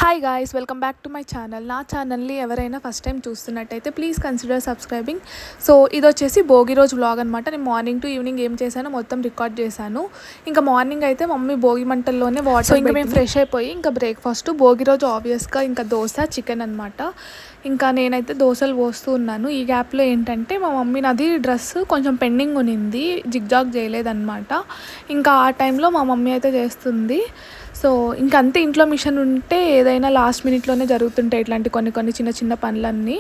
Hi guys, welcome back to my channel. నా ఛానల్ని ఎవరైనా ఫస్ట్ టైం చూస్తున్నట్టయితే ప్లీజ్ కన్సిడర్ సబ్స్క్రైబింగ్. సో ఇది వచ్చేసి భోగి రోజు వ్లాగ్ అనమాట. నేను మార్నింగ్ టు ఈవినింగ్ ఏం చేశానో మొత్తం రికార్డ్ చేశాను. ఇంకా మార్నింగ్ అయితే మమ్మీ భోగి మంటల్లోనే వాటర్, ఇంకా మేము ఫ్రెష్ అయిపోయి ఇంకా బ్రేక్ఫాస్ట్ భోగి రోజు ఆబ్వియస్గా ఇంకా దోశ చికెన్ అనమాట. ఇంకా నేనైతే దోశలు పోస్తూ ఉన్నాను. ఈ గ్యాప్లో ఏంటంటే మా మమ్మీ నాది డ్రెస్ కొంచెం పెండింగ్ ఉన్నింది, జిగ్జాగ్ చేయలేదన్నమాట. ఇంకా ఆ టైంలో మా మమ్మీ అయితే చేస్తుంది. సో ఇంకా అంతే, ఇంట్లో మిషన్ ఉంటే ఏదైనా లాస్ట్ మినిట్లోనే జరుగుతుంటాయి ఇట్లాంటి కొన్ని చిన్న చిన్న పనులన్నీ.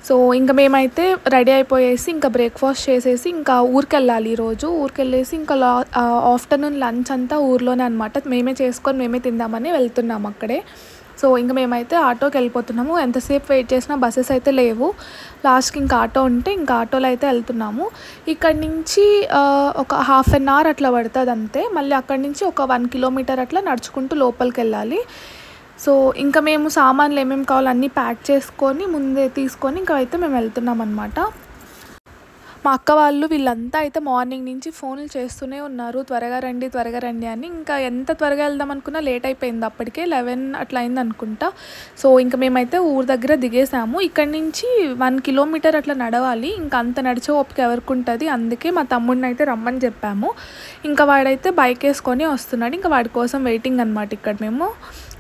సో ఇంకా మేమైతే రెడీ అయిపోయేసి ఇంకా బ్రేక్ఫాస్ట్ చేసేసి ఇంకా ఊరికి వెళ్ళాలి. ఈరోజు ఊరికి వెళ్ళేసి ఇంకా ఆఫ్టర్నూన్ లంచ్ అంతా ఊర్లోనే అనమాట. మేమే చేసుకొని మేమే తిందామని వెళ్తున్నాము అక్కడే. సో ఇంకా మేమైతే ఆటోకి వెళ్ళిపోతున్నాము. ఎంతసేపు వెయిట్ చేసినా బస్సెస్ అయితే లేవు. లాస్ట్కి ఇంకా ఆటో ఉంటే ఇంకా ఆటోలో అయితే వెళ్తున్నాము. ఇక్కడి నుంచి ఒక హాఫ్ అన్ అవర్ అట్లా పడుతుంది అంతే. మళ్ళీ అక్కడి నుంచి ఒక 1 కిలోమీటర్ అట్లా నడుచుకుంటూ లోపలికి వెళ్ళాలి. సో ఇంకా మేము సామాన్లు ఏమేమి కావాలో అన్నీ ప్యాక్ చేసుకొని ముందే తీసుకొని ఇంకా అయితే మేము వెళ్తున్నాం అనమాట. మా అక్క వాళ్ళు వీళ్ళంతా అయితే మార్నింగ్ నుంచి ఫోన్లు చేస్తూనే ఉన్నారు, త్వరగా రండి అని. ఇంకా ఎంత త్వరగా వెళ్దాం అనుకున్నా లేట్ అయిపోయింది, అప్పటికే 11 అట్లా అయింది అనుకుంటా. సో ఇంకా మేమైతే ఊరు దగ్గర దిగేసాము. ఇక్కడి నుంచి 1 కిలోమీటర్ అట్లా నడవాలి. ఇంకా అంత నడిచే ఓపిక ఎవరికి ఉంటుంది, అందుకే మా తమ్ముడిని అయితే రమ్మని చెప్పాము. ఇంకా వాడైతే బైక్ వేసుకొని వస్తున్నాడు. ఇంకా వాడి కోసం వెయిటింగ్ అనమాట ఇక్కడ మేము.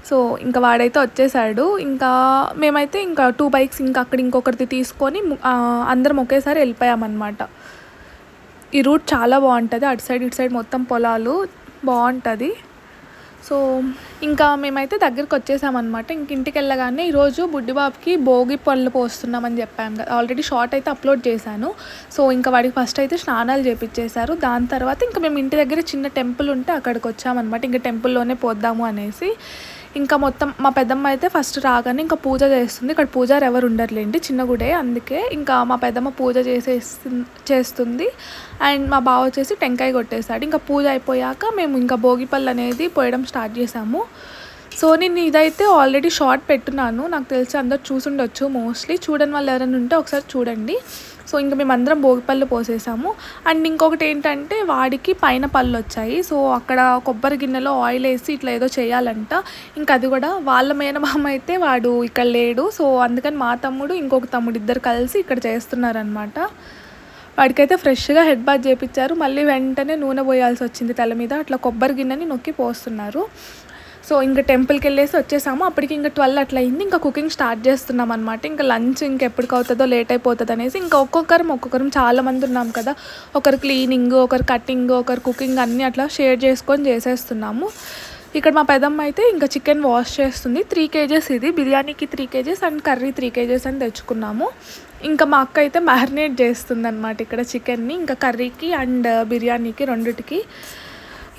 సో ఇంకా వాడైతే వచ్చేసాడు. ఇంకా మేమైతే ఇంకా 2 బైక్స్ ఇంకా అక్కడ ఇంకొకరిది తీసుకొని అందరం ఒకేసారి వెళ్ళిపోయామన్నమాట. ఈ రూట్ చాలా బాగుంటుంది, అటు సైడ్ ఇటు సైడ్ మొత్తం పొలాలు బాగుంటుంది. సో ఇంకా మేమైతే దగ్గరికి వచ్చేసామన్నమాట. ఇంక ఇంటికి వెళ్ళగానే ఈరోజు బుడ్డిబాబుకి భోగి పళ్ళు పోస్తున్నామని చెప్పాను కదా, ఆల్రెడీ షార్ట్ అయితే అప్లోడ్ చేశాను. సో ఇంకా వాడికి ఫస్ట్ అయితే స్నానాలు చేపించేశారు. దాని తర్వాత ఇంకా మేము ఇంటి దగ్గర చిన్న టెంపుల్ ఉంటే అక్కడికి వచ్చామన్నమాట. ఇంకా టెంపుల్లోనే పోద్దాము అనేసి. ఇంకా మొత్తం మా పెద్దమ్మ అయితే ఫస్ట్ రాగానే ఇంకా పూజ చేస్తుంది. ఇక్కడ పూజారు ఎవరు ఉండర్లేండి, చిన్న గుడే, అందుకే ఇంకా మా పెద్దమ్మ పూజ చేస్తుంది. అండ్ మా బావ వచ్చేసి టెంకాయ కొట్టేశాడు. ఇంకా పూజ అయిపోయాక మేము ఇంకా భోగిపళ్ళు అనేది పోయడం స్టార్ట్ చేసాము. సో నేను ఇదైతే ఆల్రెడీ షార్ట్ పెట్టున్నాను, నాకు తెలిసి అందరు చూసుండొచ్చు. మోస్ట్లీ చూడని వాళ్ళు ఎవరైనా ఉంటే ఒకసారి చూడండి. సో ఇంకా మేమందరం భోగిపళ్ళు పోసేసాము. అండ్ ఇంకొకటి ఏంటంటే వాడికి పైన పళ్ళు వచ్చాయి. సో అక్కడ కొబ్బరి గిన్నెలో ఆయిల్ వేసి ఇట్లా ఏదో చేయాలంట. ఇంకా అది కూడా వాళ్ళ మేనమామ అయితే వాడు ఇక్కడ లేడు. సో అందుకని మా తమ్ముడు ఇంకొక తమ్ముడు ఇద్దరు కలిసి ఇక్కడ చేస్తున్నారనమాట. వాడికైతే ఫ్రెష్గా హెడ్ బాత్ చేయించారు. మళ్ళీ వెంటనే నూనె పోయాల్సి వచ్చింది తల మీద. అట్లా కొబ్బరి గిన్నెని నొక్కి పోస్తున్నారు. సో ఇంకా టెంపుల్కి వెళ్ళేసి వచ్చేసాము. అప్పటికి ఇంకా 12 అట్లా అయింది. ఇంకా కుకింగ్ స్టార్ట్ చేస్తున్నాం అనమాట. ఇంకా లంచ్ ఇంకెప్పటికి అవుతుందో లేట్ అయిపోతుంది అనేసి ఇంకా ఒక్కొక్కరం చాలామంది ఉన్నాం కదా, ఒకరు క్లీనింగ్, ఒకరు కటింగ్, ఒకరు కుకింగ్ అన్నీ అట్లా షేర్ చేసుకొని చేసేస్తున్నాము. ఇక్కడ మా పెద్దమ్మ అయితే ఇంకా చికెన్ వాష్ చేస్తుంది. 3 kgs ఇది, బిర్యానీకి 3 kgs అండ్ కర్రీ 3 kgs అని తెచ్చుకున్నాము. ఇంకా మా అక్క అయితే మ్యారినేట్ చేస్తుంది అనమాట ఇక్కడ చికెన్ని, ఇంకా కర్రీకి అండ్ బిర్యానీకి రెండిటికి.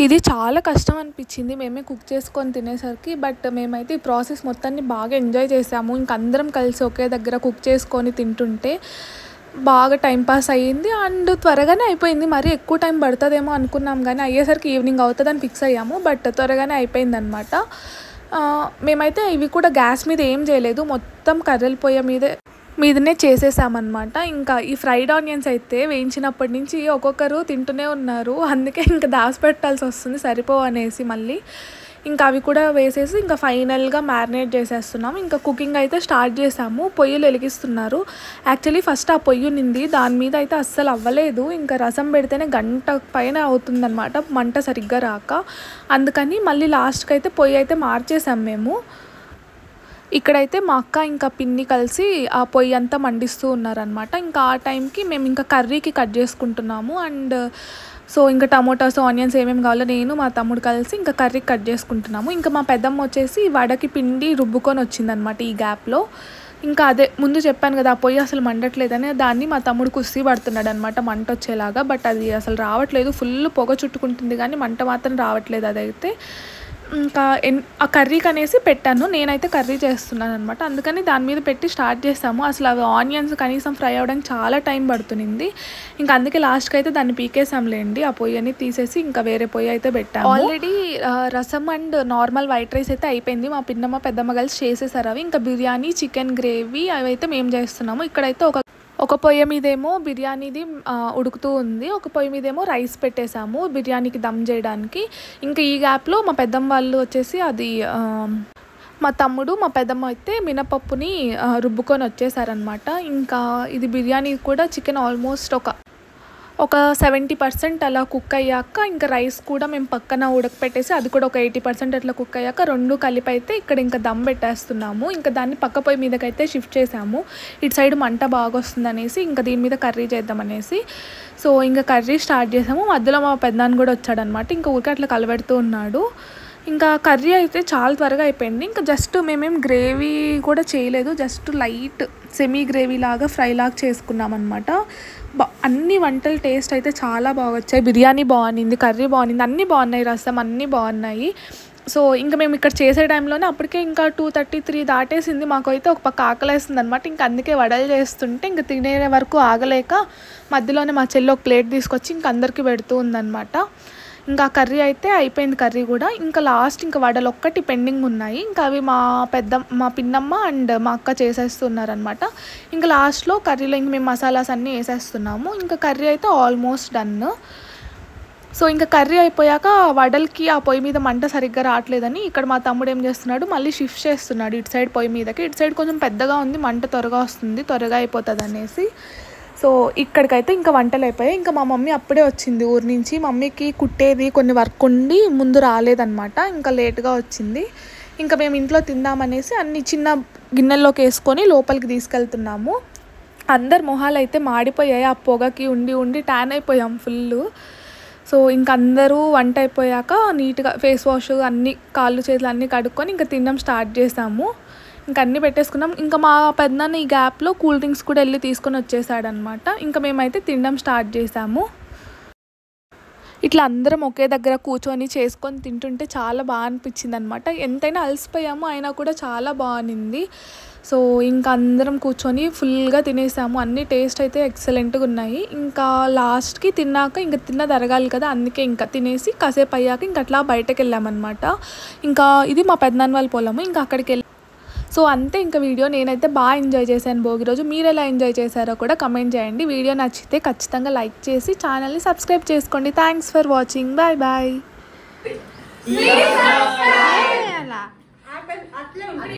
ఇది చాలా కష్టం అనిపించింది మేమే కుక్ చేసుకొని తినేసరికి. బట్ మేమైతే ఈ ప్రాసెస్ మొత్తాన్ని బాగా ఎంజాయ్ చేసాము. ఇంక అందరం కలిసి ఒకే దగ్గర కుక్ చేసుకొని తింటుంటే బాగా టైంపాస్ అయ్యింది అండ్ త్వరగానే అయిపోయింది. మరీ ఎక్కువ టైం పడుతుందేమో అనుకున్నాం, కానీ అయ్యేసరికి ఈవినింగ్ అవుతుందని ఫిక్స్ అయ్యాము. బట్ త్వరగానే అయిపోయింది అనమాట. మేమైతే ఇవి కూడా గ్యాస్ మీద ఏం చేయలేదు, మొత్తం కర్రల పొయ్యి మీదనే చేసేసామన్నమాట. ఇంకా ఈ ఫ్రైడ్ ఆనియన్స్ అయితే వేయించినప్పటి నుంచి ఒక్కొక్కరు తింటూనే ఉన్నారు, అందుకే ఇంకా దాచిపెట్టాల్సి వస్తుంది సరిపోవు అనేసి. మళ్ళీ ఇంకా అవి కూడా వేసేసి ఇంకా ఫైనల్గా మ్యారినేట్ చేసేస్తున్నాము. ఇంకా కుకింగ్ అయితే స్టార్ట్ చేసాము. పొయ్యిలు వెలిగిస్తున్నారు. యాక్చువల్లీ ఫస్ట్ ఆ పొయ్యి ఉన్నింది, దాని మీద అయితే అస్సలు అవ్వలేదు. ఇంకా రసం పెడితేనే గంట పైన అవుతుందన్నమాట, మంట సరిగ్గా రాక. అందుకని మళ్ళీ లాస్ట్కి అయితే పొయ్యి అయితే మార్చేసాం మేము. ఇక్కడైతే మా అక్క ఇంకా పిన్ని కలిసి ఆ పొయ్యి అంతా మండిస్తూ ఉన్నారనమాట. ఇంకా ఆ టైంకి మేము ఇంకా కర్రీకి కట్ చేసుకుంటున్నాము. అండ్ సో ఇంకా టమోటాస్, ఆనియన్స్ ఏమేమి కావాలో నేను మా తమ్ముడు కలిసి ఇంకా కర్రీకి కట్ చేసుకుంటున్నాము. ఇంకా మా పెద్దమ్మ వచ్చేసి వడకి పిండి రుబ్బుకొని వచ్చిందనమాట ఈ గ్యాప్లో. ఇంకా అదే ముందు చెప్పాను కదా, ఆ పొయ్యి అసలు మండట్లేదని, దాన్ని మా తమ్ముడు కుస్తీ పడుతున్నాడు అనమాట మంట వచ్చేలాగా. బట్ అది అసలు రావట్లేదు, ఫుల్ పొగ చుట్టుకుంటుంది కానీ మంట మాత్రం రావట్లేదు. అదైతే ఇంకా ఆ కర్రీకి అనేసి పెట్టాను, నేనైతే కర్రీ చేస్తున్నాను అనమాట. అందుకని దాని మీద పెట్టి స్టార్ట్ చేసాము. అసలు అవి ఆనియన్స్ కనీసం ఫ్రై అవ్వడానికి చాలా టైం పడుతుంది. ఇంకా అందుకే లాస్ట్కి అయితే దాన్ని పీకేసాంలేండి, ఆ పొయ్యిని తీసేసి ఇంకా వేరే పొయ్యి అయితే పెట్టాము. ఆల్రెడీ రసం అండ్ నార్మల్ వైట్ రైస్ అయితే అయిపోయింది, మా పిన్నమ్మ పెద్దమ్మ కలిసి చేసేసారు అవి. ఇంకా బిర్యానీ, చికెన్ గ్రేవీ అవి అయితే మేము చేస్తున్నాము. ఇక్కడైతే ఒక పొయ్యి మీదేమో బిర్యానీది ఉడుకుతూ ఉంది, ఒక పొయ్యి మీదేమో రైస్ పెట్టేసాము బిర్యానీకి దమ్ చేయడానికి. ఇంకా ఈ గ్యాప్లో మా పెద్దమ్మ వాళ్ళు వచ్చేసి అది మా తమ్ముడు మా పెద్దమ్మ అయితే మినపప్పుని రుబ్బుకొని వచ్చేసారనమాట. ఇంకా ఇది బిర్యానీ కూడా చికెన్ ఆల్మోస్ట్ ఒక 70% అలా కుక్ అయ్యాక ఇంకా రైస్ కూడా మేము పక్కన ఉడకపెట్టేసి అది కూడా ఒక 80% అట్లా కుక్ అయ్యాక రెండు కలిపి అయితే ఇక్కడ ఇంకా దమ్ పెట్టేస్తున్నాము. ఇంకా దాన్ని పక్క పొయ్యి మీదకైతే షిఫ్ట్ చేసాము. ఇటు సైడ్ మంట బాగా వస్తుంది అనేసి ఇంకా దీని మీద కర్రీ చేద్దామనేసి సో ఇంకా కర్రీ స్టార్ట్ చేసాము. మధ్యలో మా పెద్దనాన్న కూడా వచ్చాడనమాట. ఇంకా ఊరికే అట్లా కలబెడుతూ ఉన్నాడు. ఇంకా కర్రీ అయితే చాలా త్వరగా అయిపోయింది. ఇంకా జస్ట్ మేమేం గ్రేవీ కూడా చేయలేదు, జస్ట్ లైట్ సెమీ గ్రేవీ లాగా ఫ్రై లాగా చేసుకున్నాం అనమాట. అన్ని వంటల టేస్ట్ అయితే చాలా బాగా వచ్చాయి. బిర్యానీ బాగుంది, కర్రీ బాగుంది, అన్నీ బాగున్నాయి, రసం అన్నీ బాగున్నాయి. సో ఇంకా మేము ఇక్కడ చేసే టైంలోనే అప్పటికే ఇంకా 2:33 దాటేసింది. మాకైతే ఒక పక్క ఆకలేస్తుంది అనమాట. ఇంకా అందుకే వడలు చేస్తుంటే ఇంకా తినే వరకు ఆగలేక మధ్యలోనే మా చెల్లి ఒక ప్లేట్ తీసుకొచ్చి ఇంక అందరికీ పెడుతూ ఉందన్నమాట. ఇంకా కర్రీ అయితే అయిపోయింది, కర్రీ కూడా. ఇంకా లాస్ట్ ఇంకా వడలు ఒక్కటి పెండింగ్ ఉన్నాయి. ఇంకా అవి మా పిన్నమ్మ అండ్ మా అక్క చేసేస్తున్నారనమాట. ఇంకా లాస్ట్లో కర్రీలో ఇంక మేము మసాలాస్ అన్నీ వేసేస్తున్నాము. ఇంకా కర్రీ అయితే ఆల్మోస్ట్ డన్. సో ఇంకా కర్రీ అయిపోయాక వడలకి ఆ పొయ్యి మీద మంట సరిగ్గా రావట్లేదని ఇక్కడ మా తమ్ముడు ఏం చేస్తున్నాడు, మళ్ళీ షిఫ్ట్ చేస్తున్నాడు ఇటు సైడ్ పొయ్యి మీదకి. ఇటు సైడ్ కొంచెం పెద్దగా ఉంది, మంట త్వరగా వస్తుంది, త్వరగా అయిపోతుంది అనేసి. సో ఇక్కడికైతే ఇంకా వంటలు అయిపోయాయి. ఇంకా మా మమ్మీ అప్పుడే వచ్చింది ఊరి నుంచి. మమ్మీకి కుట్టేది కొన్ని వర్క్ ఉండి ముందు రాలేదన్నమాట, ఇంకా లేట్గా వచ్చింది. ఇంకా మేము ఇంట్లో తిందామనేసి అన్ని చిన్న గిన్నెల్లోకి వేసుకొని లోపలికి తీసుకెళ్తున్నాము. అందరు మొహాలు అయితే మాడిపోయాయి, ఆ పొగకి ఉండి ఉండి ట్యాన్ అయిపోయాం ఫుల్. సో ఇంక అందరూ వంట అయిపోయాక నీట్గా ఫేస్ వాష్ అన్నీ కాళ్ళు చేతులు అన్నీ కడుక్కొని ఇంకా తినడం స్టార్ట్ చేసాము. ఇంకా అన్నీ పెట్టేసుకున్నాం. ఇంకా మా పెద్దనాన్న ఈ గ్యాప్లో కూల్ డ్రింక్స్ కూడా వెళ్ళి తీసుకొని వచ్చేసాడనమాట. ఇంకా మేమైతే తినడం స్టార్ట్ చేసాము. ఇట్లా అందరం ఒకే దగ్గర కూర్చొని చేసుకొని తింటుంటే చాలా బాగా అనిపించింది అనమాట. ఎంతైనా అలసిపోయాము అయినా కూడా చాలా బాగుంది. సో ఇంకా అందరం కూర్చొని ఫుల్గా తినేసాము. అన్ని టేస్ట్ అయితే ఎక్సలెంట్గా ఉన్నాయి. ఇంకా లాస్ట్కి తిన్నాక ఇంకా తిన్న తరగాలి కదా, అందుకే ఇంకా తినేసి కాసేపు అయ్యాక ఇంకా అట్లా బయటకు వెళ్ళామన్నమాట. ఇంకా ఇది మా పెద్దనాన్న వాళ్ళ పొలము, ఇంకా అక్కడికి వెళ్ళి సో అంతే ఇంకా వీడియో. నేనైతే బాగా ఎంజాయ్ చేశాను భోగి రోజు. మీరు ఎలా ఎంజాయ్ చేశారో కూడా కమెంట్ చేయండి. వీడియో నచ్చితే ఖచ్చితంగా లైక్ చేసి ఛానల్ని సబ్స్క్రైబ్ చేసుకోండి. Thanks for watching. Bye bye.